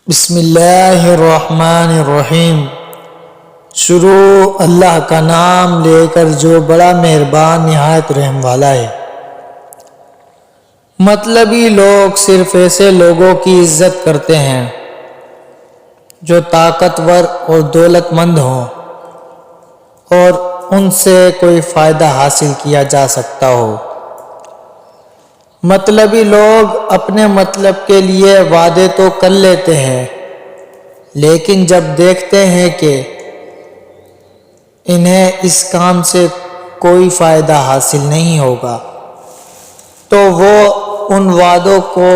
بسم اللہ الرحمن الرحیم۔ شروع اللہ کا نام لے کر جو بڑا مہربان نہایت رحم والا ہے۔ مطلبی لوگ صرف ایسے لوگوں کی عزت کرتے ہیں جو طاقتور اور دولت مند ہوں اور ان سے کوئی فائدہ حاصل کیا جا سکتا ہو۔ مطلبی لوگ اپنے مطلب کے لیے وعدے تو کر لیتے ہیں، لیکن جب دیکھتے ہیں کہ انہیں اس کام سے کوئی فائدہ حاصل نہیں ہوگا تو وہ ان وعدوں کو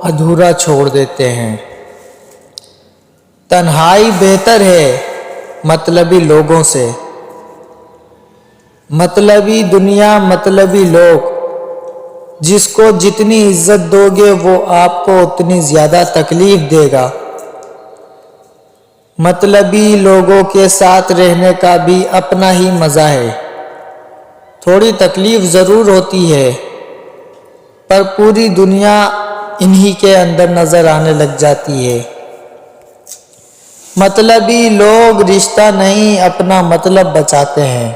ادھورا چھوڑ دیتے ہیں۔ تنہائی بہتر ہے مطلبی لوگوں سے۔ مطلبی دنیا، مطلبی لوگ، جس کو جتنی عزت دو گے وہ آپ کو اتنی زیادہ تکلیف دے گا۔ مطلبی لوگوں کے ساتھ رہنے کا بھی اپنا ہی مزہ ہے۔ تھوڑی تکلیف ضرور ہوتی ہے، پر پوری دنیا انہی کے اندر نظر آنے لگ جاتی ہے۔ مطلبی لوگ رشتہ نہیں، اپنا مطلب بچاتے ہیں۔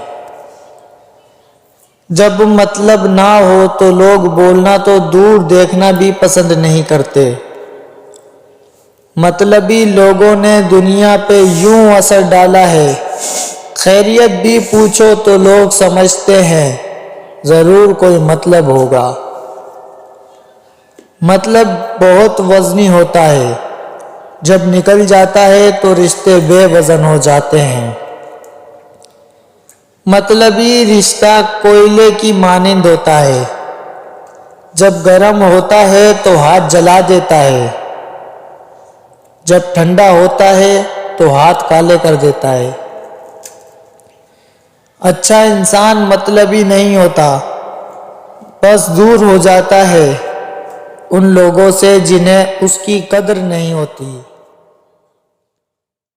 جب مطلب نہ ہو تو لوگ بولنا تو دور دیکھنا بھی پسند نہیں کرتے۔ مطلبی لوگوں نے دنیا پہ یوں اثر ڈالا ہے، خیریت بھی پوچھو تو لوگ سمجھتے ہیں ضرور کوئی مطلب ہوگا۔ مطلب بہت وزنی ہوتا ہے، جب نکل جاتا ہے تو رشتے بے وزن ہو جاتے ہیں۔ مطلبی رشتہ کوئلے کی مانند ہوتا ہے، جب گرم ہوتا ہے تو ہاتھ جلا دیتا ہے، جب ٹھنڈا ہوتا ہے تو ہاتھ کالے کر دیتا ہے۔ اچھا انسان مطلبی نہیں ہوتا، بس دور ہو جاتا ہے ان لوگوں سے جنہیں اس کی قدر نہیں ہوتی۔